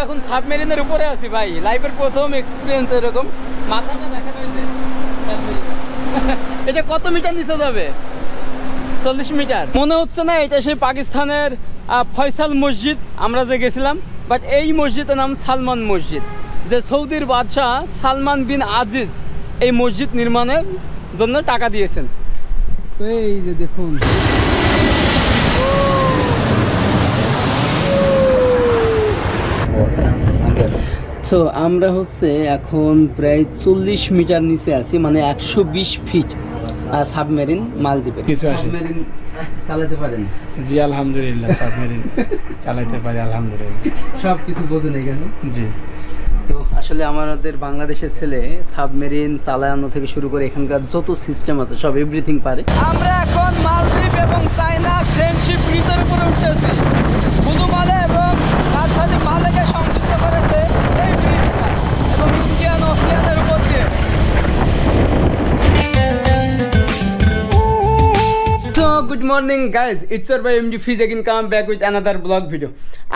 এখন সাবমেরিনের উপরে আছি ভাই, লাইফের প্রথম এক্সপিরিয়েন্স এরকম। মাথাটা দেখেন ওই যে এটা কত মিটার নিচে যাবে? 40 মিটার মনে হচ্ছে না। এটা সেই পাকিস্তানের ফয়সাল মসজিদ আমরা যে গেছিলাম, বাট এই মসজিদের নাম সালমান মসজিদ, যে সৌদির বাদশাহ সালমান বিন আজিজ এই মসজিদ নির্মাণের জন্য টাকা দিয়েছেন। তো এই যে দেখুন, তো আমরা হচ্ছে এখন প্রায় 40 মিটার নিচে আছি, মানে 120 ফিট সাবমেরিন মালদ্বীপের। সাবমেরিন চালাতে পারেন? জি আলহামদুলিল্লাহ, সাবমেরিন চালাতে পারি আলহামদুলিল্লাহ। সব কিছু বোঝেন এখানে? জি। তো আসলে আমাদের বাংলাদেশের ছেলে সাবমেরিন চালানো থেকে শুরু করে এখানকার যত সিস্টেম আছে সব এভরিথিং পারে। আমরা এখন মালদ্বীপ এবং চায়না ফ্রেন্ডশিপ ব্রিজের উপরে উঠতেছি। শুধু মালে এবং রাজধানী মালেকে সংযুক্ত করেছে এই ব্রিজটা, এবং ইন্ডিয়ান ওশিয়ানের উপর দিয়ে। So good morning guys, it's your boy MD Fiz again, come back with another vlog video.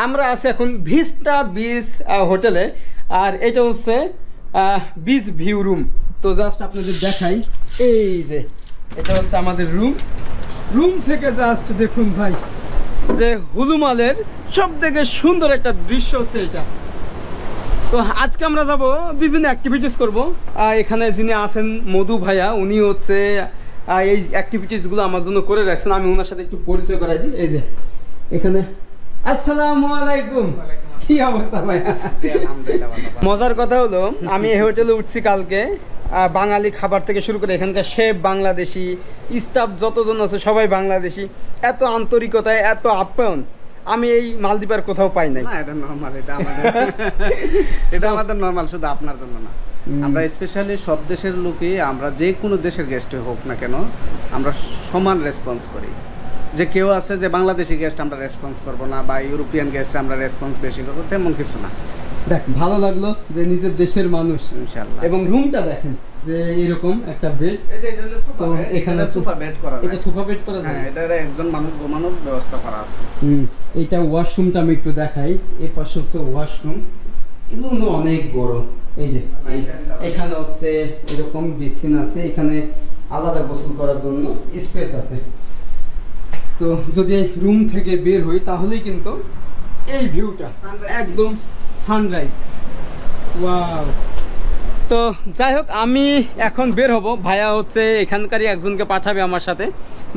আমরা আছি এখন ভিস্টা বিচ হোটেলে, আর এটা হচ্ছে বিচ ভিউ রুম। তো জাস্ট আপনাদের দেখাই, এই যে এটা হচ্ছে আমাদের রুম থেকে জাস্ট দেখুন ভাই, যে হুলুমালের সব থেকে সুন্দর একটা দৃশ্য হচ্ছে এটা। তো আজকে আমরা যাব বিভিন্ন অ্যাক্টিভিটিস করব। এখানে যিনি আছেন মধু ভাইয়া, উনি হচ্ছে এই অ্যাক্টিভিটিসগুলো আমার জন্য করে রাখছেন। আমি ওনার সাথে একটু পরিচয় করাই দিই। এই যে এখানে, আসসালামু আলাইকুম, কি অবস্থা ভাই? মজার কথা হলো, আমি এই হোটেলে উঠছি কালকে। বাঙালি খাবার থেকে শুরু করে এখানকার শেফ বাংলাদেশি, স্টাফ যতজন আছে সবাই বাংলাদেশি। এত আন্তরিকতায়, এত আপ্যায়ন আমি এই মালদ্বীপের কোথাও পাই নাই। এটা নরমাল, এটা আমাদের নরমাল, শুধু আপনার জন্য না। আমরা স্পেশালি সব দেশের লোকই, আমরা যে কোনো দেশের গেস্ট হোক না কেন, আমরা সমান রেসপন্স করি। যে কেউ আছে যে বাংলাদেশি গেস্ট আমরা রেসপন্স করবো না, বা ইউরোপিয়ান গেস্ট আমরা রেসপন্স বেশি করবো, তেমন কিছু না। দেখ, ভালো লাগলো যে নিজের দেশের মানুষ, ইনশাআল্লাহ। এবং রুমটা দেখেন, যে এরকম একটা বেড, তো এখানে সোফা বেড করা যায়। এটা সোফা বেড করা যায়, হ্যাঁ, এটা একজন মানুষ ঘুমানোর ব্যবস্থা করা আছে। এটা ওয়াশরুমটা আমি একটু দেখাই। এই পাশে হচ্ছে ওয়াশরুম, এগুলো অনেক বড়। এই যে এখানে হচ্ছে এরকম বেসিন আছে, এখানে আলাদা গোসল করার জন্য স্পেস আছে। তো যদি রুম থেকে বের হই তাহলেই কিন্তু এই ভিউটা একদম সানরাইজ, ওয়াও। তো যাই হোক, আমি এখন বের হব। ভাইয়া হচ্ছে এখানকারই একজনকে পাঠাবে আমার সাথে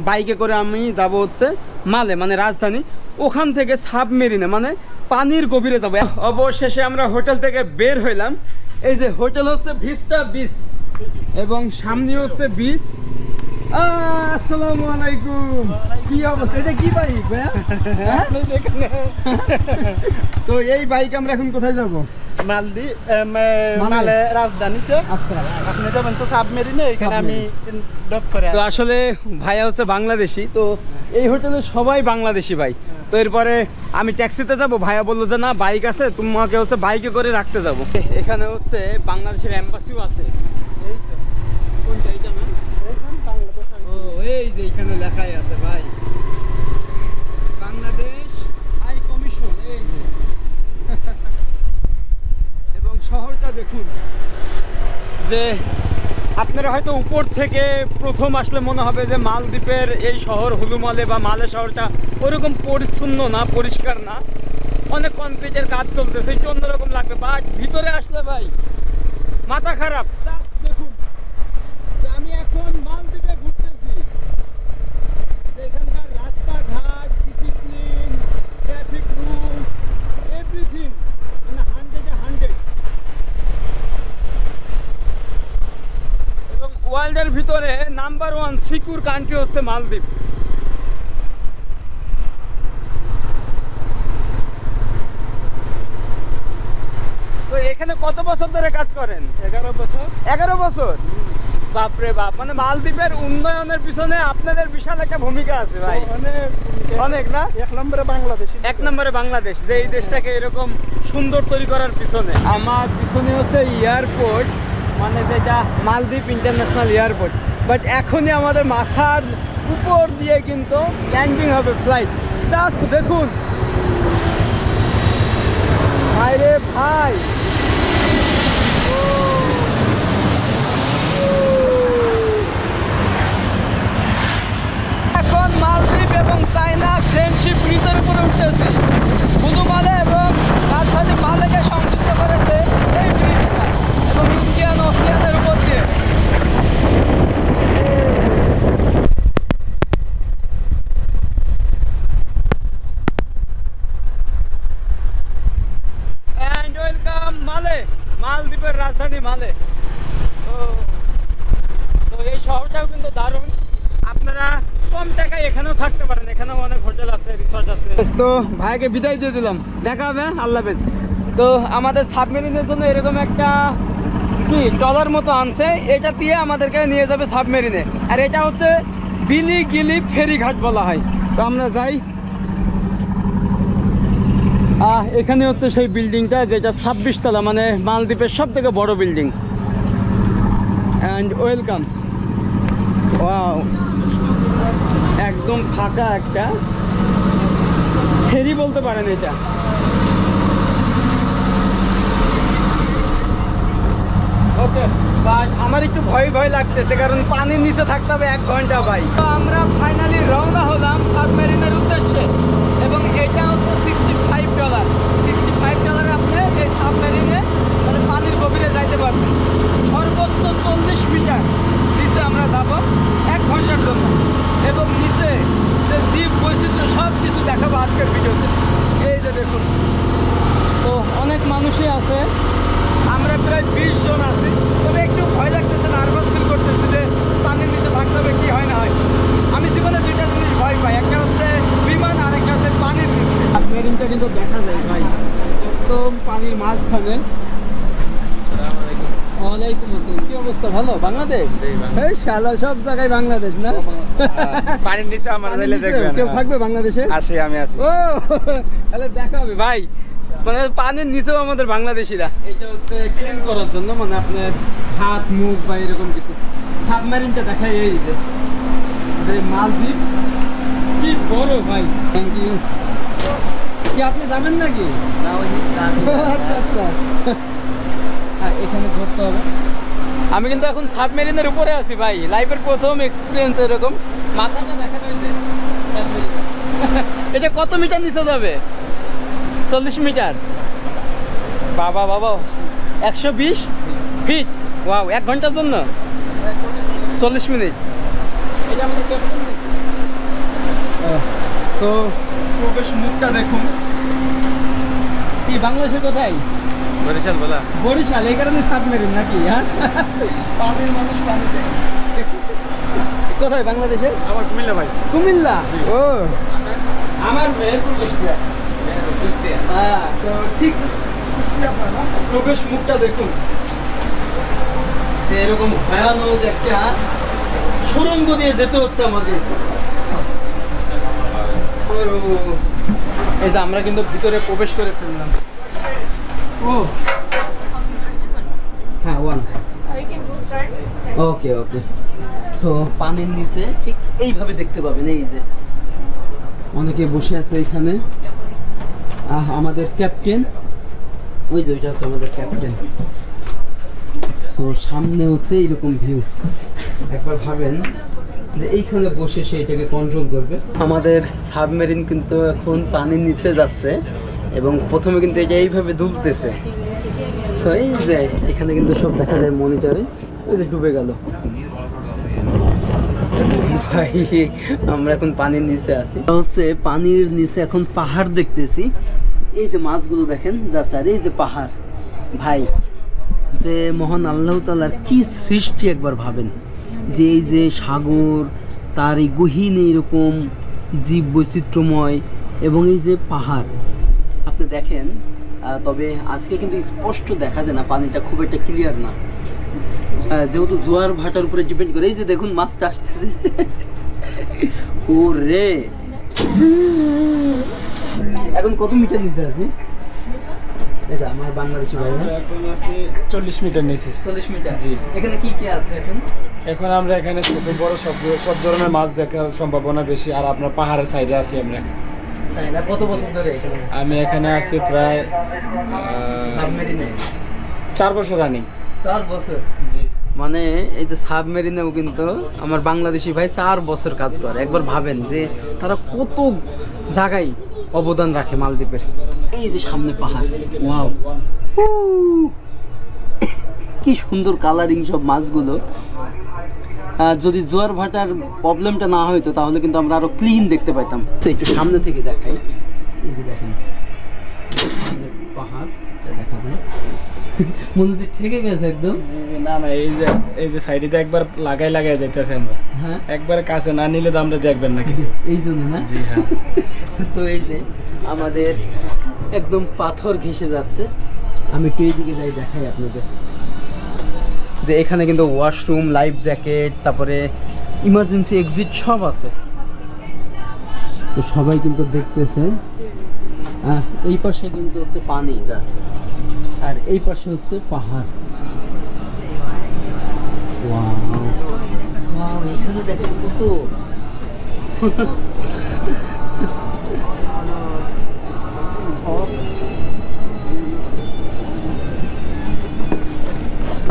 বাইকে করে। আমি যাব হচ্ছে মালে, মানে রাজধানী, ওখান থেকে সাবমেরিনে, মানে পানির গভীরে যাবো। অবশেষে আমরা হোটেল থেকে বের হইলাম। এই যে হোটেল হচ্ছে ভিস্টা বিচ, এবং সামনে হচ্ছে বিচ। আসসালামু আলাইকুম, কি অবস্থা? এটা কি বাইক ভাইয়া? তো এই বাইক আমরা এখন কোথায় যাব? মালদ্বীপ, রাজধানীতে। আচ্ছা, আপনি যাবেন তো সাবমেরিনে, এখানে আমি ড্রপ করে। তো আসলে ভাইয়া হচ্ছে বাংলাদেশি, তো এই হোটেলে সবাই বাংলাদেশি ভাই। তো এরপরে আমি ট্যাক্সিতে যাব, ভাইয়া বললো যে না বাইক আছে, তোমাকে হচ্ছে বাইকে করে রাখতে যাব। এখানে হচ্ছে বাংলাদেশের এম্বাসিও আছে। এই তো কোনটা, এইটা না? ও এই যে এখানে লেখাই আছে ভাই, বাংলাদেশ হাই কমিশন। এই যে এবং শহরটা দেখুন, যে আপনারা হয়তো উপর থেকে প্রথম আসলে মনে হবে যে মালদ্বীপের এই শহর হুলুমালে বা মালে শহরটা ওরকম পরিচ্ছন্ন না, পরিষ্কার না, অনেক কনক্রিটের কাজ চলতেছে, একটু অন্যরকম লাগবে। বাট ভিতরে আসলে ভাই মাথা খারাপ। দেখুন, আমি এখন মালদ্বীপে ঘুরতেছি, এখানকার রাস্তাঘাট, ডিসিপ্লিন, ট্রাফিক রুলস, এভরিথিং, মানে 100-এ 100। এবং ওয়ার্ল্ডের ভিতরে নাম্বার 1 সিকিউর কান্ট্রি হচ্ছে মালদ্বীপ। তো এখানে কত বছর ধরে কাজ করেন? 11 বছর। 11 বছর? বাপরে বাপ, মানে মালদ্বীপের উন্নয়নের পিছনে আপনাদের বিশাল একটা ভূমিকা আছে ভাই। অনেক না? 1 নম্বরে বাংলাদেশ। 1 নম্বরে বাংলাদেশ, যে এই দেশটাকে এরকম সুন্দর তৈরি করার পিছনে। আমার পিছনে হচ্ছে এয়ারপোর্ট, মানে যেটা মালদ্বীপ ইন্টারন্যাশনাল এয়ারপোর্ট। বাট এখনই আমাদের মাথার উপর দিয়ে কিন্তু ল্যান্ডিং হবে ফ্লাইট। জাস্ট দেখুন, বাইরে ভাই এখন মালদ্বীপ এবং চায়না ফ্রেন্ডশিপ ব্রিজের উপরে উঠতেছি। কুদুমালে এবং রাজধানী মালেকে সংযুক্ত করেছে এই ব্রিজটা এবং ইন্ডিয়ান ওশিয়ানের উপর দিয়ে। And welcome মালে, মালদ্বীপের রাজধানী মালে। তো এই শহরটাও কিন্তু দারুণ, আপনারা কম টাকায় এখানেও থাকতে পারেন, এখানেও অনেক হোটেল আছে, রিসর্ট আছে। তো ভাইকে বিদায় দিয়ে দিলাম, দেখা হবে, আল্লাহ হাফেজ। তো আমাদের সাবমেরিনের জন্য এরকম একটা কি ট্রলার মতো আনছে, এটা দিয়ে আমাদেরকে নিয়ে যাবে সাবমেরিনে। আর এটা হচ্ছে বিলি গিলি ফেরিঘাট বলা হয়। তো আমরা যাই। এখানে হচ্ছে সেই বিল্ডিংটা যেটা 26 তলা, মানে মালদ্বীপের সব থেকে বড় বিল্ডিং। And welcome. ওয়াও, একদম ফাঁকা একটা ফেরি বলতে পারেন এটা। ওকে, বাট আমার একটু ভয় ভয় লাগতেছে, কারণ পানির নিচে থাকতে হবে 1 ঘন্টা ভাই। তো আমরা ফাইনালি রওনা হলাম সাবমেরিনের উদ্দেশ্যে, এবং এটা হচ্ছে $65। $65 আপনি এই সাবমেরিনে মানে পানির গভীরে যাইতে পারবেন। সর্বোচ্চ 40 মিটার নিচে আমরা যাব 1 ঘন্টার জন্য, এবং নিচে যে জীব বৈচিত্র্য সব কিছু দেখাবো আজকের ভিডিওতে। এই যে দেখুন, তো অনেক মানুষই আছে, আমরা প্রায় 20 জন আছি। তবে একটু ভয় লাগতেছে, নার্ভাস ফিল করতেছে যে পানির নিচে থাকতে হবে কি হয় না হয়। আমি জীবনে 2টা জিনিস ভয় পাই, একটা হচ্ছে বিমান আর একটা হচ্ছে পানির নিচে। সাবমেরিনটা কিন্তু দেখা যায় ভাই, একদম পানির মাঝখানে। ওয়ালাইকুম আসসালাম, কি অবস্থা? ভালো? বাংলাদেশ? এই শালা সব জায়গায় বাংলাদেশ না? পানির নিচে আমার যাইলে দেখবেন। কেউ থাকবে বাংলাদেশে? আসি, আমি আছি। ও তাহলে দেখা হবে ভাই। মানে পানির নিচেও আমাদের বাংলাদেশিরা। এটা হচ্ছে ক্লিন করার জন্য, মানে আপনার হাত মুখ বা এরকম কিছু। সাবমেরিনটা দেখায় এই যে মালদ্বীপ কি বড় ভাই। Thank you. কি আপনি যাবেন নাকি? আচ্ছা আচ্ছা, হ্যাঁ এখানে ধরতে হবে। আমি কিন্তু এখন সাবমেরিনের উপরে আছি ভাই, লাইফের প্রথম এক্সপিরিয়েন্স এরকম। মাথাটা দেখা যায় যে এটা কত মিটার নিচে যাবে? 40 মিটার। বাবা বাবা, 120 ফিট। ওয়াও, 1 ঘন্টার জন্য 40 মিনিট। এটা আমাদের ক্যাপ্টেন। তো প্রবেশ মুখটা দেখুন। কি বাংলাদেশের কোথায়? বরিশাল বলা। বরিশাল, এই কারণে সাবমেরিন নাকি? হ্যাঁ, পানির মানুষ পানিতে। কোথায় বাংলাদেশে? আমার কুমিল্লা ভাই। কুমিল্লা? ও আমার মেহেরপুর কুষ্টিয়া। হ্যাঁ, তো ঠিক প্রবেশ মুখটা দেখুন, যে এরকম ভয়ানক একটা সুড়ঙ্গ দিয়ে যেতে হচ্ছে আমাদের। এই যে আমরা কিন্তু ভিতরে প্রবেশ করে ফেললাম। ও হ্যাঁ, 1। ওকে ওকে। সো পানির নিচে ঠিক এইভাবে দেখতে পাবেন, এই যে অনেকে বসে আছে এখানে। আমাদের ক্যাপ্টেন, ওই যে ওইটা হচ্ছে আমাদের ক্যাপ্টেন। সো সামনে হচ্ছে এইরকম ভিউ। একবার ভাবেন যে এইখানে বসে সে এটাকে কন্ট্রোল করবে। আমাদের সাবমেরিন কিন্তু এখন পানির নিচে যাচ্ছে, এবং প্রথমে কিন্তু এটা এইভাবে দুলতেছে। সো এই যে এখানে কিন্তু সব দেখা যায় মনিটরে। ওই যে ডুবে গেল ভাই, আমরা এখন পানির নিচে আছি। হচ্ছে পানির নিচে এখন পাহাড় দেখতেছি। এই যে মাছগুলো দেখেন যা স্যার, এই যে পাহাড় ভাই, যে মহান আল্লাহ তাআলার কি সৃষ্টি একবার ভাবেন। যে এই যে সাগর, তার এই গহীন এইরকম জীব বৈচিত্র্যময়, এবং এই যে পাহাড় আপনি দেখেন। তবে আজকে কিন্তু স্পষ্ট দেখা যায় না, পানিটা খুব একটা ক্লিয়ার না, যেহেতু জোয়ার ভাটার উপরে ডিপেন্ড করে। এই যে দেখুন মাছটা আসতেছে। ও রে, এখন কত মিটার নিচে আছে? এটা আমার বাংলাদেশি ভাই না, এখন আছে 40 মিটার নিচে। 40 মিটার। জি। এখানে কি কি আছে এখন? এখন আমরা এখানে ছোট বড় সব ধরনের মাছ দেখার সম্ভাবনা বেশি। আর আপনার পাহাড়ের সাইডে আছি আমরা। তাই না? কত বছর ধরে এখানে আমি এখানে আছি প্রায় সাবমেরিনে? 4 বছর রানিং। 4 বছর? জি। মানে এই যে সাবমেরিনেও কিন্তু আমার বাংলাদেশি ভাই 4 বছর কাজ করে। একবার ভাবেন যে তারা কত জায়গায় অবদান রাখে মালদ্বীপের। এই যে সামনে পাহাড়, ওয়াও, কি সুন্দর কালারিং সব মাছগুলো। যদি জোয়ার ভাটার প্রবলেমটা না হইতো তাহলে কিন্তু আমরা আরো ক্লিন দেখতে পাইতাম। একটু সামনে থেকে দেখাই, এই যে দেখেন পাহাড় দেখা যায়, মনে হচ্ছে ঠেকে গেছে একদম। জি জি, না না, এই যে সাইডে একবার লাগাই যাইতেছে আমরা। হ্যাঁ, একবার কাছে না নিলে তো আমরা দেখবেন না কিছু, এই জন্য না? জি হ্যাঁ। তো এই যে আমাদের একদম পাথর ঘেঁষে যাচ্ছে। আমি একটু এইদিকে যাই, দেখাই আপনাদের যে এখানে কিন্তু ওয়াশরুম, লাইফ জ্যাকেট, তারপরে ইমার্জেন্সি এক্সিট সব আছে। তো সবাই কিন্তু দেখতেছে। এই পাশে কিন্তু হচ্ছে পানি জাস্ট, আর এই পাশে হচ্ছে পাহাড়। ওয়াও ওয়াও, এখানে দেখেন কত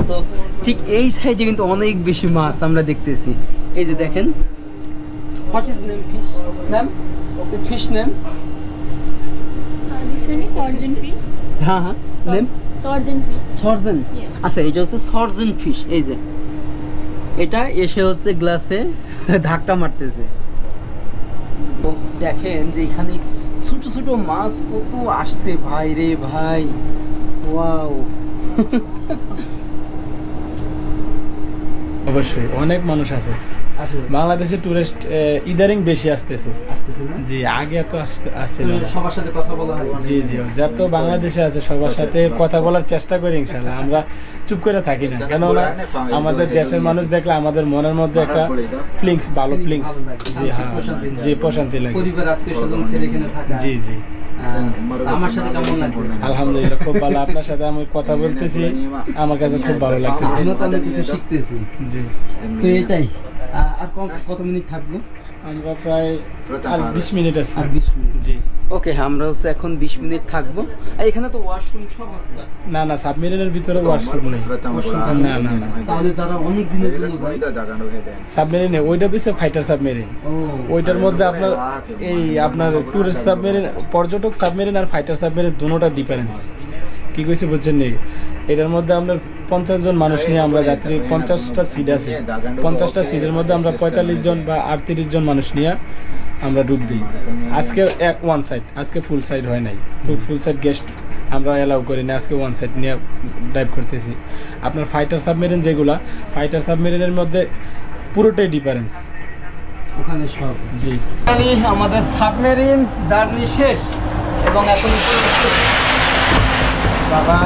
তো ঠিক এই সাইডে কিন্তু অনেক বেশি মাছ আমরা দেখতেছি। এই যে দেখেন, what is name fish ma'am? Fish name? This one is surgeon fish. হ্যাঁ হ্যাঁ, নেম Surgeon fish. সরজেন। Yeah. আচ্ছা, এটা হচ্ছে সরজেন ফিশ। এই যে এটা এসে হচ্ছে গ্লাসে ধাক্কা মারতেছে। তো দেখেন যে এখানে ছোট ছোট মাছ কত আসছে ভাই রে ভাই, ওয়াও। অবশ্যই অনেক মানুষ আছে আসলে বাংলাদেশে, টুরিস্ট ইদারিং বেশি আসতেছে। আসতেছে না? জি, আগে এত আসছিল না। সবার সাথে কথা বলা হয়? জি জি, যত বাংলাদেশে আছে সবার সাথে কথা বলার চেষ্টা করি ইনশাল্লাহ। আমরা চুপ করে থাকি না, কেননা আমাদের দেশের মানুষ দেখলে আমাদের মনের মধ্যে একটা ফিলিংস, ভালো ফিলিংস, জি হ্যাঁ, জি প্রশান্তি লাগে। পরিবার, আত্মীয় স্বজন ছেড়ে এখানে থাকা। জি জি, আমার সাথে কেমন লাগছে? আলহামদুলিল্লাহ খুব ভালো। আপনার সাথে আমি কথা বলতেছি, আমার কাছে খুব ভালো লাগতেছে। আমরা তো অনেক কিছু শিখতেছি। জি, তো এটাই। আর কত মিনিট থাকবো আমরা? প্রায় আর 20 মিনিট আছে। আর 20 মিনিট? জি। ওকে, আমরা হচ্ছে এখন 20 মিনিট থাকবো। আর এখানে তো ওয়াশরুম সব আছে? না না, সাবমেরিনের ভিতরে ওয়াশরুম নেই। না না না, তাহলে যারা অনেক দিনের জন্য যায়? সাবমেরিনে ওইটা দিচ্ছে ফাইটার সাবমেরিন। ও, ওইটার মধ্যে আপনার আপনার টুরিস্ট সাবমেরিন, পর্যটক সাবমেরিন আর ফাইটার সাবমেরিন দুটোটা ডিফারেন্স। কি কইছে বুঝছেন নি? এটার মধ্যে আমরা 50 জন মানুষ নিয়ে আমরা যাত্রী, 50টা সিট আছে, 50টা সিটের মধ্যে আমরা 45 জন বা 38 জন মানুষ নিয়ে আমরা ডুব দিই। আজকে ওয়ান সাইড, আজকে ফুল সাইড হয় নাই, ফুল সাইড গেস্ট আমরা অ্যালাউ করি না, আজকে ওয়ান সাইড নিয়ে ডাইভ করতেছি। আপনার ফাইটার সাবমেরিন যেগুলা, ফাইটার সাবমেরিনের মধ্যে পুরোটাই ডিফারেন্স ওখানে সব। জি, আমাদের সাবমেরিন জার্নি শেষ এবং এখন বাবা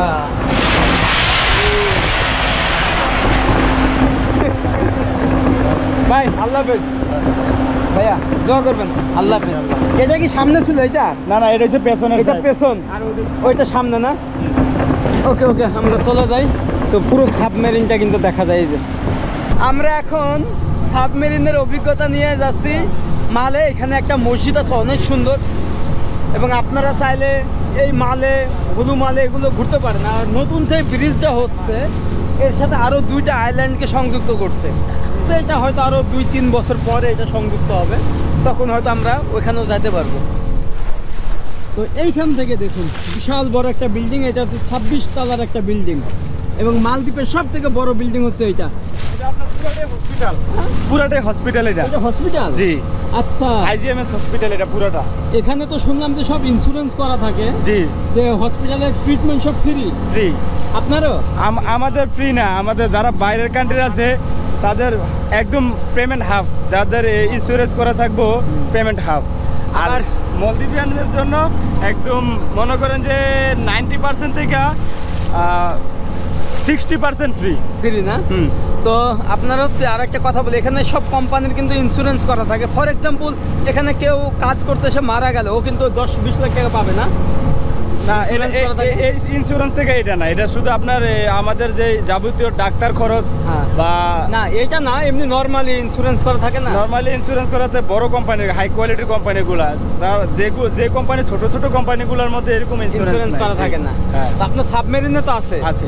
ভাই, আল্লাহ হাফেজ ভাইয়া, দোয়া করবেন। আল্লাহ হাফেজ। এটা কি সামনে ছিল? এটা না না, এটা হচ্ছে পেছনের, এটা পেছন, ওইটা সামনে না? ওকে ওকে, আমরা চলে যাই। তো পুরো সাবমেরিনটা কিন্তু দেখা যায়। এই যে আমরা এখন সাবমেরিনের অভিজ্ঞতা নিয়ে যাচ্ছি মালে। এখানে একটা মসজিদ আছে অনেক সুন্দর, এবং আপনারা চাইলে এই মালে, হুলু মালে এগুলো ঘুরতে পারেন। আর নতুন সেই ব্রিজটা হচ্ছে, এর সাথে আরও 2টা আইল্যান্ডকে সংযুক্ত করছে। তো এটা হয়তো আরও 2-3 বছর পরে এটা সংযুক্ত হবে, তখন হয়তো আমরা ওইখানেও যেতে পারবো। তো এইখান থেকে দেখুন বিশাল বড় একটা বিল্ডিং। এটা হচ্ছে 26 তলার একটা বিল্ডিং, এবং মালদ্বীপের সব থেকে বড় বিল্ডিং হচ্ছে এইটা। পুরাটাই হসপিটাল। এটা হসপিটাল? জি, আচ্ছা, আইজিএমএস হসপিটাল এটা পুরাটা। এখানে তো শুনলাম যে সব ইন্স্যুরেন্স করা থাকে, জি, যে হসপিটালের ট্রিটমেন্ট সব ফ্রি। ফ্রি। আপনারও? আমাদের ফ্রি না, আমাদের যারা বাইরের কান্ট্রি আছে তাদের একদম পেমেন্ট হাফ, যাদের ইন্স্যুরেন্স করা থাকবো পেমেন্ট হাফ। আর মলদ্বীপিয়ানদের জন্য একদম মনে করেন যে 90% থেকে 60% ফ্রি। ফ্রি না? তো আপনার হচ্ছে আর একটা কথা বলি, এখানে সব কোম্পানির কিন্তু ইন্স্যুরেন্স করা থাকে। ফর এক্সাম্পল, এখানে কেউ কাজ করতে এসে মারা গেল, ও কিন্তু 10-20 লাখ টাকা পাবে না? না Insurance করা থাকে? এই ইন্স্যুরেন্স থেকে এটা না, এটা শুধু আপনার আমাদের যে যাবতীয় ডাক্তার খরচ হ্যাঁ। বা না এটা না, এমনি নর্মালি ইন্স্যুরেন্স করা থাকে না। নর্মালি ইন্স্যুরেন্স করাতে বড় কোম্পানির হাই কোয়ালিটির কোম্পানিগুলো, যে কোম্পানি ছোট ছোট কোম্পানিগুলোর মধ্যে এরকম ইন্স্যুরেন্স করা থাকে না। হ্যাঁ তো আপনার সাবমেরিনে তো আছে। আছে।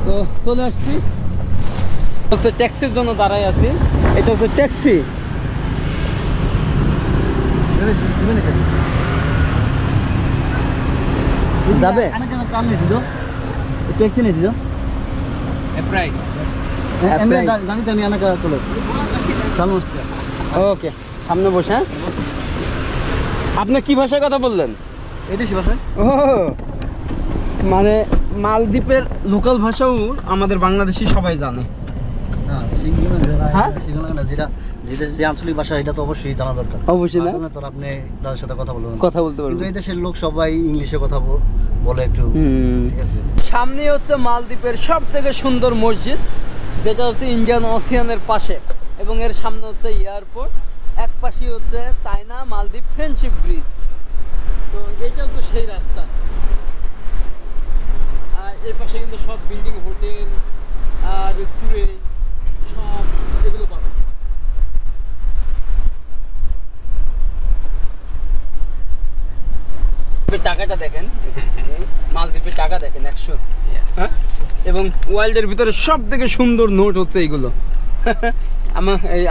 তো চলে আসছি হচ্ছে ট্যাক্সির জন্য দাঁড়াই আছি। এটা হচ্ছে ট্যাক্সি। যাবে टैक्सी नहीं थी तो অ্যাপ্রাইড एमए गाड़ी तो नहीं आना का चलो चलो ওকে, সামনে বসে। হ্যাঁ, আপনি কি ভাষায় কথা বললেন? এটা কি ভাষা ও মানে মালদ্বীপের লোকাল ভাষাও আমাদের বাংলাদেশি সবাই জানে। হ্যাঁ সিঙ্গুলার হ্যাঁ? সিঙ্গুলার না, যেটা যেটা যে আঞ্চলিক ভাষা এটা তো অবশ্যই জানা দরকার। অবশ্যই না? তো আপনি তাদের সাথে কথা বলবেন, কথা বলতে কিন্তু পারবেন। এই দেশের লোক সবাই ইংলিশে কথা বলে একটু, ঠিক আছে। সামনে হচ্ছে মালদ্বীপের সব থেকে সুন্দর মসজিদ, যেটা হচ্ছে ইন্ডিয়ান ওশিয়ানের পাশে, এবং এর সামনে হচ্ছে এয়ারপোর্ট, এক পাশে হচ্ছে চায়না মালদ্বীপ ফ্রেন্ডশিপ ব্রিজ। তো এটা হচ্ছে সেই রাস্তা। আর এর পাশে কিন্তু সব বিল্ডিং, হোটেল আর রেস্টুরেন্ট সব এগুলো পাবেন। টাকাটা দেখেন, মালদ্বীপের টাকা দেখেন 100, হ্যাঁ, এবং ওয়ার্ল্ডের ভিতরে সব থেকে সুন্দর নোট হচ্ছে এইগুলো।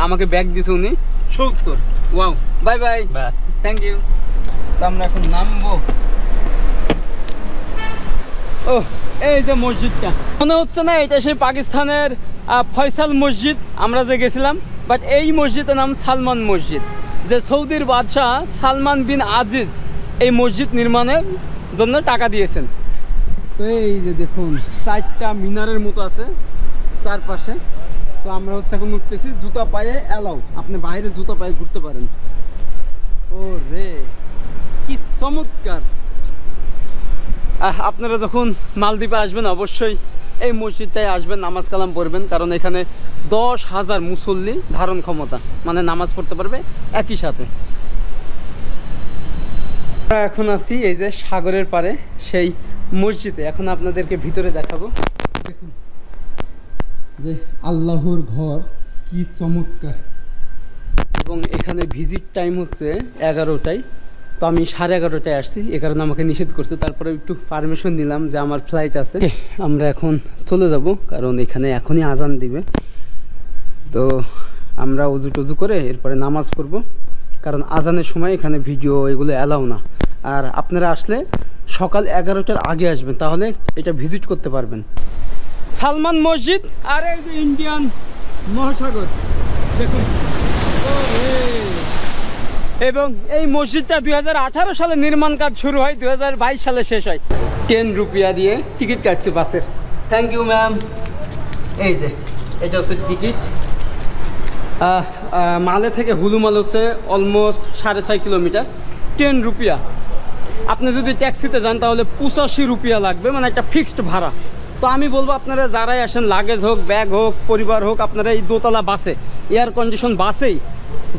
আমাকে ব্যাগ দিছে উনি 70। Wow, bye bye, thank you. তো আমরা এখন নামবো। ও এই যে মসজিদটা মনে হচ্ছে না এটা সেই পাকিস্তানের ফয়সাল মসজিদ আমরা যে গেছিলাম, বাট এই মসজিদের নাম সালমান মসজিদ, যে সৌদির বাদশাহ সালমান বিন আজিজ এই মসজিদ নির্মাণের জন্য টাকা দিয়েছেন। তো এই যে দেখুন 4টা মিনারের মতো আছে চারপাশে। তো আমরা হচ্ছে এখন উঠতেছি, জুতা পায়ে অ্যালাউ, আপনি বাইরে জুতা পায়ে ঘুরতে পারেন। ও রে কি চমৎকার! আপনারা যখন মালদ্বীপে আসবেন অবশ্যই এই মসজিদটায় আসবেন, নামাজ কালাম পড়বেন, কারণ এখানে 10,000 মুসল্লি ধারণ ক্ষমতা, মানে নামাজ পড়তে পারবে একই সাথে। আমরা এখন আছি এই যে সাগরের পাড়ে সেই মসজিদে, এখন আপনাদেরকে ভিতরে দেখাবো। দেখুন যে আল্লাহর ঘর কি চমৎকার, এবং এখানে ভিজিট টাইম হচ্ছে 11টায়। তো আমি 11:30টায় আসছি, এ কারণে আমাকে নিষেধ করছে। তারপরে একটু পারমিশন নিলাম যে আমার ফ্লাইট আছে, আমরা এখন চলে যাব, কারণ এখানে এখনই আজান দিবে। তো আমরা উজু টুজু করে এরপরে নামাজ পড়ব, কারণ আজানের সময় এখানে ভিডিও এগুলো অ্যালাউ না। আর আপনারা আসলে সকাল 11টার আগে আসবেন, তাহলে এটা ভিজিট করতে পারবেন। সালমান মসজিদ আর এই যে ইন্ডিয়ান মহাসাগর দেখুন। এবং এই মসজিদটা 2018 সালে নির্মাণ কাজ শুরু হয়, 2022 সালে শেষ হয়। 10 রুপিয়া দিয়ে টিকিট কাটছে বাসের। Thank you ma'am. এই যে এটা হচ্ছে টিকিট। মালে থেকে হুলুমাল হচ্ছে অলমোস্ট 6.5 কিলোমিটার, 10 রুপিয়া। আপনি যদি ট্যাক্সিতে যান তাহলে 85 রুপিয়া লাগবে, মানে একটা ফিক্সড ভাড়া। তো আমি বলবো আপনারা যারাই আসেন, লাগেজ হোক, ব্যাগ হোক, পরিবার হোক, আপনারা এই দোতলা বাসে, এয়ার কন্ডিশন বাসেই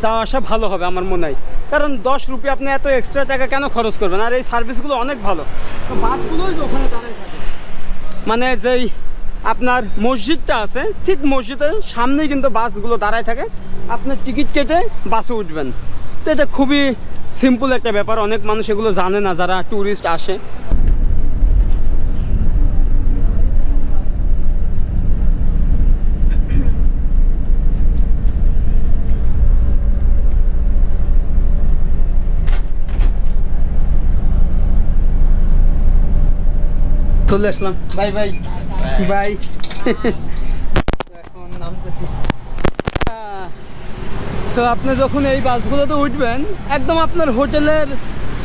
যাওয়া আসা ভালো হবে আমার মনে হয়। কারণ 10 রুপিয়া আপনি এত এক্সট্রা টাকা কেন খরচ করবেন? আর এই সার্ভিসগুলো অনেক ভালো। তো বাসগুলোই ওখানে দাঁড়ায় থাকে, মানে যেই আপনার মসজিদটা আছে ঠিক মসজিদের সামনেই কিন্তু বাসগুলো দাঁড়ায় থাকে। আপনি টিকিট কেটে বাসে উঠবেন। তো এটা খুবই সিম্পল একটা ব্যাপার, অনেক মানুষ এগুলো জানে না যারা ট্যুরিস্ট আসে। চলে আসলাম, বাই বাই বাই। এখন নামতেছি। তো আপনি যখন এই বাসগুলোতে উঠবেন, একদম আপনার হোটেলের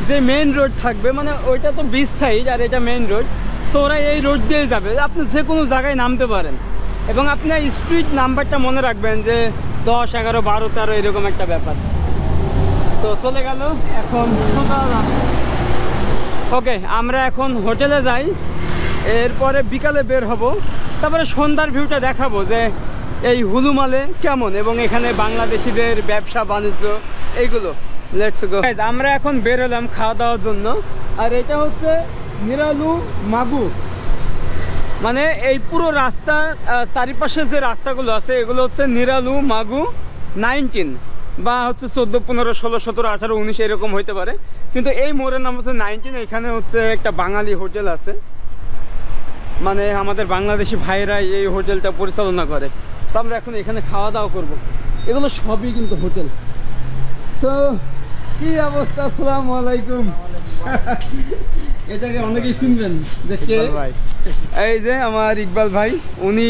যে মেইন রোড থাকবে, মানে ওইটা তো বিচ সাইড আর এটা মেইন রোড, তো ওরা এই রোড দিয়েই যাবে। আপনি যে কোনো জায়গায় নামতে পারেন, এবং আপনি স্ট্রিট নাম্বারটা মনে রাখবেন যে 10, 11, 12, 13 এরকম একটা ব্যাপার। তো চলে গেল এখন সোজা। ওকে, আমরা এখন হোটেলে যাই, এরপরে বিকালে বের হব, তারপরে সন্ধ্যার ভিউটা দেখাবো যে এই হুলুমালে কেমন, এবং এখানে বাংলাদেশিদের ব্যবসা বাণিজ্য এইগুলো। Let's go. আমরা এখন বের হলাম খাওয়া দাওয়ার জন্য। আর এটা হচ্ছে নিরালু মাগু, মানে এই পুরো রাস্তার চারিপাশে যে রাস্তাগুলো আছে এগুলো হচ্ছে নিরালু মাগু 19 বা হচ্ছে 14, 15, 16, 17, 18, 19 এরকম হইতে পারে, কিন্তু এই মোড়ের নাম হচ্ছে 19। এখানে হচ্ছে একটা বাঙালি হোটেল আছে, মানে আমাদের বাংলাদেশি ভাইরাই এই হোটেলটা পরিচালনা করে। তো আমরা এখন এখানে খাওয়া দাওয়া করব। এগুলো সবই কিন্তু হোটেল। তো কি অবস্থা? আসসালামু আলাইকুম। এটাকে অনেকেই চিনবেন যে কে ভাই, এই যে আমার ইকবাল ভাই, উনি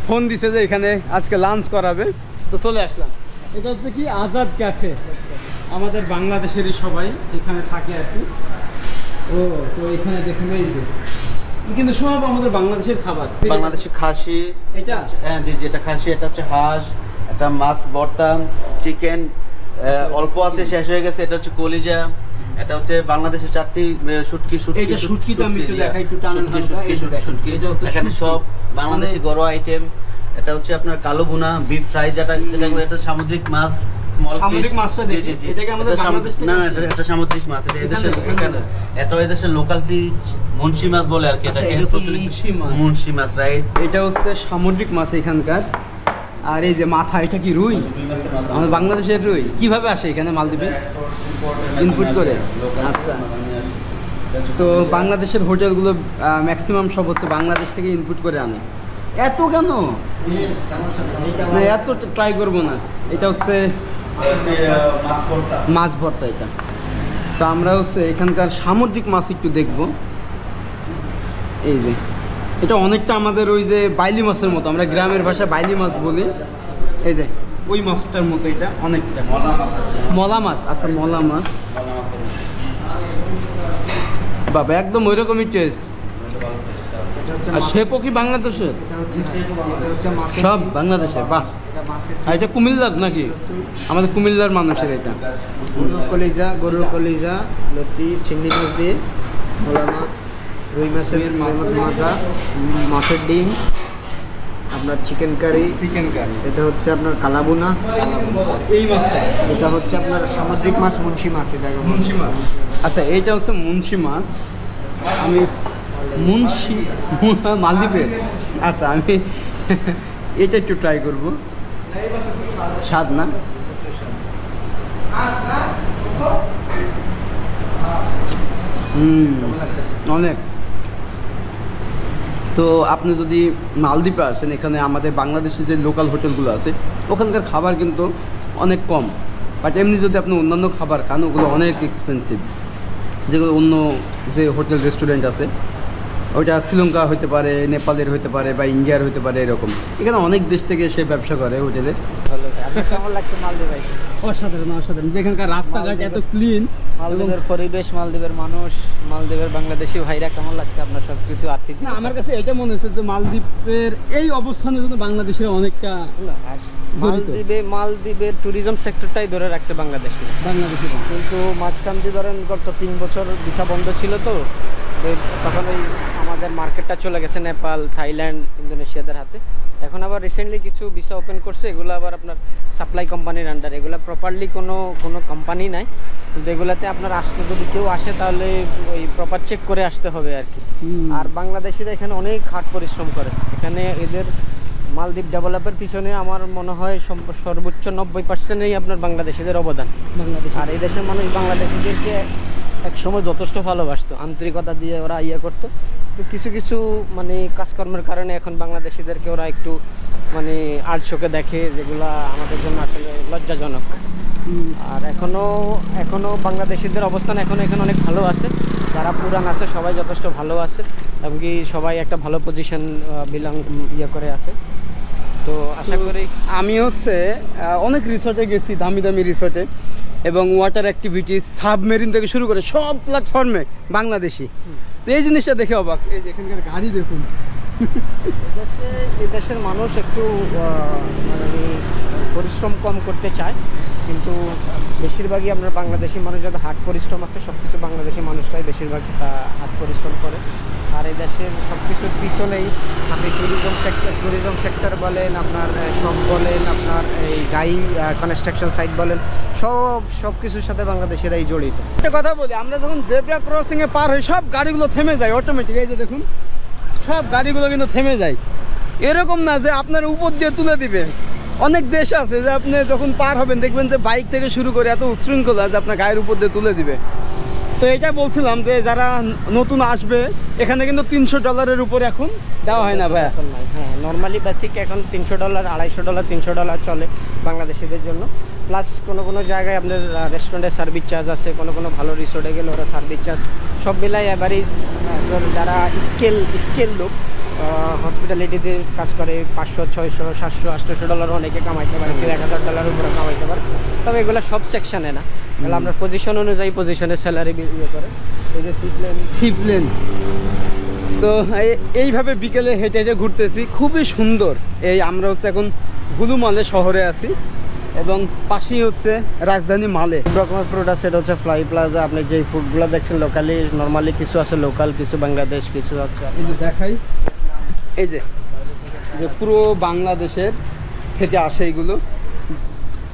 ফোন দিছে যে এখানে আজকে লাঞ্চ করাবে, তো চলে আসলাম। এটা হচ্ছে কি আজাদ ক্যাফে, আমাদের বাংলাদেশেরই সবাই এখানে থাকে আর কি। ও তো এখানে দেখুন এই যে কিন্তু সব আমাদের বাংলাদেশের খাবার, বাংলাদেশি খাসি, এটা হ্যাঁ জি জি, এটা খাসি, এটা হচ্ছে হাঁস, এটা মাছ ভর্তা, চিকেন অল্প আছে, শেষ হয়ে গেছে। এটা হচ্ছে কলিজা, এটা হচ্ছে বাংলাদেশের 4টি শুটকি, এইটা শুটকিটা আমি একটু দেখাই, একটু টানেন হালকা। এই যে দেখুন, এটা হচ্ছে এখানে শুটকি। সব বাংলাদেশি ঘরোয়া আইটেম। এটা হচ্ছে আপনার কালো ভুনা, বিফ ফ্রাই, যেটা এটা সামুদ্রিক মাছ, সামুদ্রিক মাছটা দেখি, এটাকে আমাদের বাংলাদেশ থেকে না, এটা সামুদ্রিক মাছ, এটা এদেশের, এটা এদেশের লোকাল ফিশ, মুন্সি মাছ বলে আর কি। আচ্ছা, এটাকে এটা হচ্ছে মুন্সি মাছ, রাইট। এটা হচ্ছে সামুদ্রিক মাছ এখানকার। আর এই যে মাথা, এটা কি রুই? আমাদের বাংলাদেশের রুই কিভাবে আসে এখানে মালদ্বীপে? ইনপুট করে। আচ্ছা, তো বাংলাদেশের হোটেলগুলো ম্যাক্সিমাম সব হচ্ছে বাংলাদেশ থেকে ইনপুট করে আনে। এত কেন? না, এত ট্রাই করবো না। এটা হচ্ছে মাছ ভর্তা এটা। তো আমরা হচ্ছে এখানকার সামুদ্রিক মাছ একটু দেখবো। এই যে এটা অনেকটা আমাদের ওই যে বাইলি মাছের মতো, আমরা গ্রামের ভাষায় বাইলি মাছ বলি। এই যে ওই মাছটার মতো এটা অনেকটা মলা মাছ। আচ্ছা, মলা মাছ বাবা, একদম ওই রকমই টেস্ট। আর শেপও কি বাংলাদেশের? সব বাংলাদেশের। বাহ, আর এটা কুমিল্লার নাকি? আমাদের কুমিল্লার মানুষের এটা। কলিজা, গরুর কলিজা, লতি, চিংড়ি মাছ দিয়ে, ভোলা মাছ, রুই মাছের মাথা, মাছের ডিম, আপনার চিকেন কারি। এটা হচ্ছে আপনার কালাবুনা। এই মাছটা, এটা হচ্ছে আপনার সামুদ্রিক মাছ, মুন্সি মাছ। এটা মুন্সি মাছ। আচ্ছা, এইটা হচ্ছে মুন্সি মাছ। আমি মুন্সি মালদ্বীপের। আচ্ছা, আমি এটা একটু ট্রাই করব। স্বাদ না? অনেক। তো আপনি যদি মালদ্বীপে আসেন, এখানে আমাদের বাংলাদেশের যে লোকাল হোটেলগুলো আছে ওখানকার খাবার কিন্তু অনেক কম, বাট এমনি যদি আপনি অন্যান্য খাবার খান ওগুলো অনেক এক্সপেন্সিভ। যেগুলো অন্য যে হোটেল রেস্টুরেন্ট আছে, ওইটা শ্রীলঙ্কা হতে পারে, নেপালের হতে পারে, বা ইন্ডিয়ার হতে পারে, এরকম। এখানে অনেক দেশ থেকে এসে ব্যবসা করে হোটেলে। কেমন লাগছে মালদ্বীপ? অসাধারণ, অসাধারণ। যেখানকার রাস্তাঘাট এত ক্লিন, মালদ্বীপের পরিবেশ, মালদ্বীপের মানুষ, মালদ্বীপের বাংলাদেশি ভাইরা, কেমন লাগছে আপনার সব কিছু আতিথ্য? না, আমার কাছে এটা মনে হচ্ছে যে মালদ্বীপের এই অবস্থানের জন্য বাংলাদেশের অনেকটা মালদ্বীপের ট্যুরিজম সেক্টরটাই ধরে রাখছে বাংলাদেশে। কিন্তু মাঝখান দিয়ে ধরেন গত 3 বছর ভিসা বন্ধ ছিল, তো তখন ওই আমাদের মার্কেটটা চলে গেছে নেপাল, থাইল্যান্ড, ইন্দোনেশিয়াদের হাতে। এখন আবার রিসেন্টলি কিছু ভিসা ওপেন করছে, এগুলো আবার আপনার সাপ্লাই কোম্পানির আন্ডার। এগুলো প্রপারলি কোনো কোম্পানি নাই, কিন্তু এগুলাতে আপনার আসতে, যদি কেউ আসে তাহলে ওই প্রপার চেক করে আসতে হবে আর কি। আর বাংলাদেশিরা এখানে অনেক হার্ড পরিশ্রম করে। এখানে এদের মালদ্বীপ ডেভেলপের পিছনে আমার মনে হয় সর্বোচ্চ 90%ই আপনার বাংলাদেশিদের অবদান। আর এই দেশের মানুষ বাংলাদেশিদেরকে একসময় যথেষ্ট ভালোবাসতো, আন্তরিকতা দিয়ে ওরা করতো। তো কিছু কিছু মানে কাজকর্মের কারণে এখন বাংলাদেশিদেরকে ওরা একটু মানে আড়চোখে দেখে, যেগুলা আমাদের জন্য আসলে লজ্জাজনক। আর এখনো বাংলাদেশিদের অবস্থান এখানে অনেক ভালো আছে। যারা পুরান আছে সবাই যথেষ্ট ভালো আছে, এমনকি সবাই একটা ভালো পজিশন করে আছে। তো আশা করি আমি হচ্ছে অনেক রিসোর্টে গেছি, দামি দামি রিসোর্টে, এবং ওয়াটার অ্যাক্টিভিটিস, সাবমেরিন থেকে শুরু করে সব প্ল্যাটফর্মে বাংলাদেশি। তো এই জিনিসটা দেখে অবাক। এই যে এখানকার গাড়ি দেখুন। এদেশের মানুষ একটু মানে পরিশ্রম কম করতে চায়, কিন্তু বেশিরভাগই আমরা বাংলাদেশি মানুষ যাতে হাট পরিশ্রম আছে সব কিছু বাংলাদেশি মানুষরাই বেশিরভাগ হাট পরিশ্রম করে। আর এই দেশের সব কিছুর পিছনেই আপনি ট্যুরিজম সেক্টর বলেন, আপনার শপ বলেন, আপনার এই গাড়ি কনস্ট্রাকশন সাইট বলেন, সব কিছুর সাথে বাংলাদেশেরাই জড়িত। একটা কথা বলি, আমরা যখন জেব্রা ক্রসিংয়ে পার হই সব গাড়িগুলো থেমে যায় অটোমেটিক। এই যে দেখুন সব গাড়িগুলো কিন্তু থেমে যায়, এরকম না যে আপনার উপর দিয়ে তুলে দিবে। অনেক দেশ আছে যে আপনি যখন পার হবেন দেখবেন যে বাইক থেকে শুরু করে এত উশৃঙ্খলা যে আপনার গায়ের উপর দিয়ে তুলে দিবে। তো এটা বলছিলাম যে যারা নতুন আসবে এখানে কিন্তু $300 উপরে এখন দেওয়া হয় না ভাইয়া। হ্যাঁ, নর্মালি বেসিক এখন $300, $250, $300 চলে বাংলাদেশিদের জন্য। প্লাস কোনো জায়গায় আপনার রেস্টুরেন্টে সার্ভিস চার্জ আছে, কোনো ভালো রিসোর্টে গেলে ওরা সার্ভিস চার্জ সব মিলাই অ্যাভারেজ যারা স্কেল লোক হসপিটালিটিতে কাজ করে $500, $600, $700, $800 অনেকে কামাইতে পারে, কেউ $1000 উপরে কামাইতে পারে। তবে এগুলো সব সেকশানে না, এগুলো আপনার পজিশন অনুযায়ী পজিশনের স্যালারি ইয়ে করে। এই যে সিপ্লেন তো এইভাবে বিকেলে হেঁটে হেঁটে ঘুরতেছি, খুবই সুন্দর। এই আমরা হচ্ছে এখন হুলু মালে শহরে আছি এবং পাশেই হচ্ছে রাজধানী মালে। রকমের প্রোডাক্ট, সেটা হচ্ছে ফ্লাই প্লাজা। আপনি যে ফুডগুলো দেখছেন লোকালি, নর্মালি কিছু আছে লোকাল, কিছু বাংলাদেশ, কিছু আছে। এই যে দেখাই, এই যে পুরো বাংলাদেশের থেকে আসে এগুলো,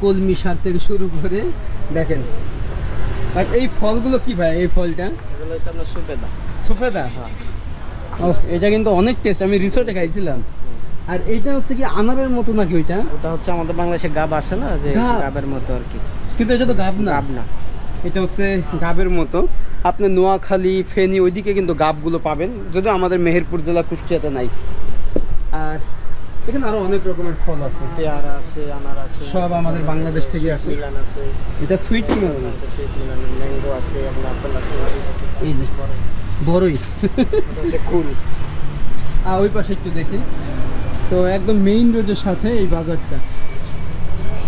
কলমি শাক থেকে শুরু করে দেখেন। আর এই ফলগুলো কি ভাই? এই ফলটা এগুলো হচ্ছে আপনার সুফেদা। ও, এটা কিন্তু অনেক টেস্ট, আমি রিসোর্টে খাইছিলাম। আর এইটা হচ্ছে কি আনারের মতো নাকি? ওইটা ওটা হচ্ছে আমাদের বাংলাদেশে গাব আসে না, যে গাবের মতো আর কি, কিন্তু এটা তো গাব না, এটা হচ্ছে গাবের মতো। আপনি নোয়াখালী, ফেনী ওইদিকে কিন্তু গাবগুলো পাবেন, যদিও আমাদের মেহেরপুর জেলা কুষ্টিয়াতে নাই। আর এখানে আরো অনেক রকমের ফল আছে, পেয়ারা আছে, আনার আছে, সব আমাদের বাংলাদেশ থেকে আসে। মিলান আছে, এটা সুইট মেলন, ম্যাঙ্গো আছে, আপনার আপেল আছে, এই যে বড়ই হচ্ছে কুল। আর ওই পাশে একটু দেখি, তো একদম মেইন রোডের সাথে এই বাজারটা।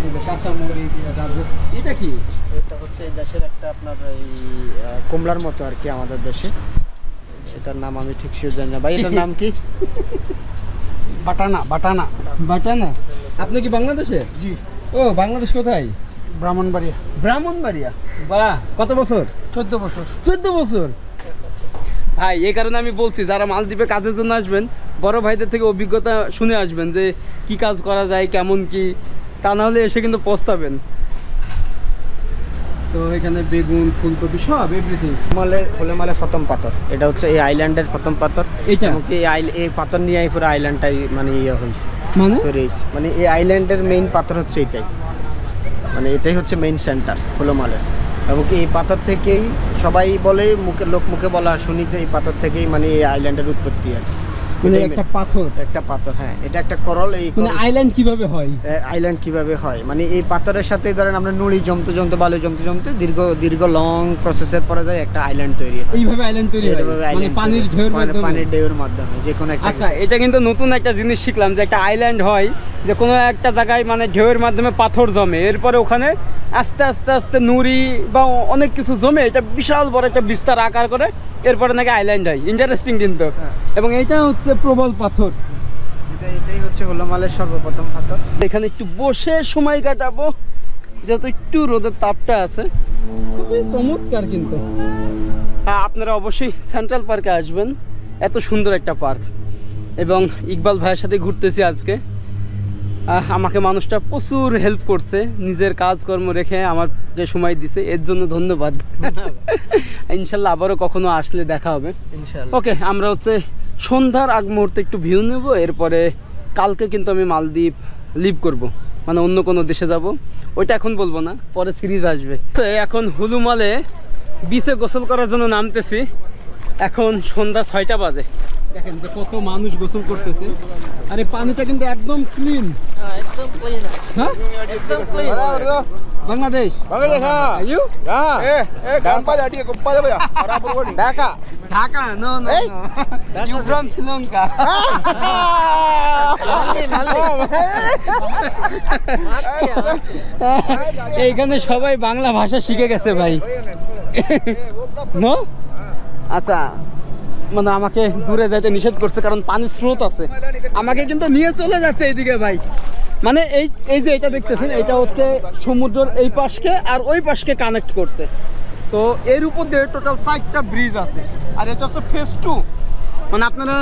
এই যে কাঁচামরিচ, গাজর, এটা কি? এটা হচ্ছে এই দেশের একটা আপনার এই কমলার মতো আর কি আমাদের দেশে। এটার নাম আমি ঠিক শিওর জানি না ভাই, এটার নাম কি? বাটানা। আপনি কি বাংলাদেশে? জি। ও, বাংলাদেশ কোথায়? ব্রাহ্মণবাড়িয়া। বাহ, কত বছর? 14 বছর। ভাই, এই কারণে আমি বলছি যারা মালদ্বীপে কাজের জন্য আসবেন বড় ভাইদের থেকে অভিজ্ঞতা শুনে আসবেন যে কি কাজ করা যায়, কেমন কি, তা না হলে এসে কিন্তু পস্তাবেন। তো এখানে বেগুন, ফুলকপি সব এভরিথিং। হোলেমালে প্রথম পাথর, এটা হচ্ছে এই আইল্যান্ডের প্রথম পাথর। এটা এই পাথর নিয়ে পুরো আইল্যান্ডটাই মানে ইয়ে হয়েছে, মানে তৈরি হয়েছে। মানে এই আইল্যান্ডের মেইন পাথর হচ্ছে এটাই, মানে এটাই হচ্ছে মেইন সেন্টার হোলেমালের। এবং এই পাথর থেকেই সবাই বলে, মুখে বলা শুনি যে এই পাথর থেকেই মানে এই আইল্যান্ডের উৎপত্তি আছে। মানে একটা পাথর, হ্যাঁ, এটা একটা করল। এই মানে আইল্যান্ড কিভাবে হয়? মানে এই পাথরের সাথে ধরেন আমরা নুড়ি জমতে বালু জমতে দীর্ঘ লং প্রসেসের পরে যায় একটা আইল্যান্ড তৈরি হয়। এইভাবে আইল্যান্ড তৈরি হয় মানে পানির ঢেউয়ের মাধ্যমে যে কোনো একটা। আচ্ছা, এটা কিন্তু নতুন একটা জিনিস শিখলাম যে একটা আইল্যান্ড হয় যে কোনো একটা জায়গায় মানে ঢেউয়ের মাধ্যমে পাথর জমে, এরপরে ওখানে আস্তে আস্তে নুড়ি বা অনেক কিছু জমে এটা বিশাল বড় একটা বিস্তার আকার করে, এরপরে নাকি আইল্যান্ড হয়। ইন্টারেস্টিং কিন্তু। এবং এটা হচ্ছে প্রবল পাথর, এটাই হচ্ছে হোলেমালের সর্বপ্রথম পাথর। এখানে একটু বসে সময় কাটাবো, যেহেতু একটু রোদের তাপটা আছে, খুবই চমৎকার। কিন্তু আপনারা অবশ্যই সেন্ট্রাল পার্কে আসবেন, এত সুন্দর একটা পার্ক। এবং ইকবাল ভাইয়ের সাথে ঘুরতেছি আজকে। আমাকে মানুষটা প্রচুর হেল্প করছে, নিজের কাজকর্ম রেখে আমাকে সময় দিছে, এর জন্য ধন্যবাদ। ইনশাল্লাহ আবারও কখনো আসলে দেখা হবে ইনশাল্লাহ। ওকে, আমরা হচ্ছে সন্ধ্যার আগ মুহূর্তে একটু ভিউ নেব, এরপরে কালকে কিন্তু আমি মালদ্বীপ লিভ করব, মানে অন্য কোনো দেশে যাব, ওইটা এখন বলবো না, পরে সিরিজ আসবে। এখন হুলু মালে বিচে গোসল করার জন্য নামতেছি। এখন সন্ধ্যা 6টা বাজে, দেখেন যে কত মানুষ গোসল করতেছে। আরে পানিটা কিন্তু একদম ক্লিন। হ্যাঁ, Bangladesh. You Dhaka? No, you from Sri Lanka. এইখানে সবাই বাংলা ভাষা শিখে গেছে ভাই। নো, আচ্ছা, মানে আমাকে দূরে যাইতে নিষেধ করছে কারণ পানির স্রোত আছে, আমাকে কিন্তু নিয়ে চলে যাচ্ছে এইদিকে ভাই। মানে এই যে এটা দেখতেছেন, এটা হচ্ছে সমুদ্রের এই পাশকে আর ওই পাশকে কানেক্ট করছে। তো এর উপর দিয়ে টোটাল 4টা ব্রিজ আছে। আর এটা হচ্ছে ফেজ 2। মানে আপনারা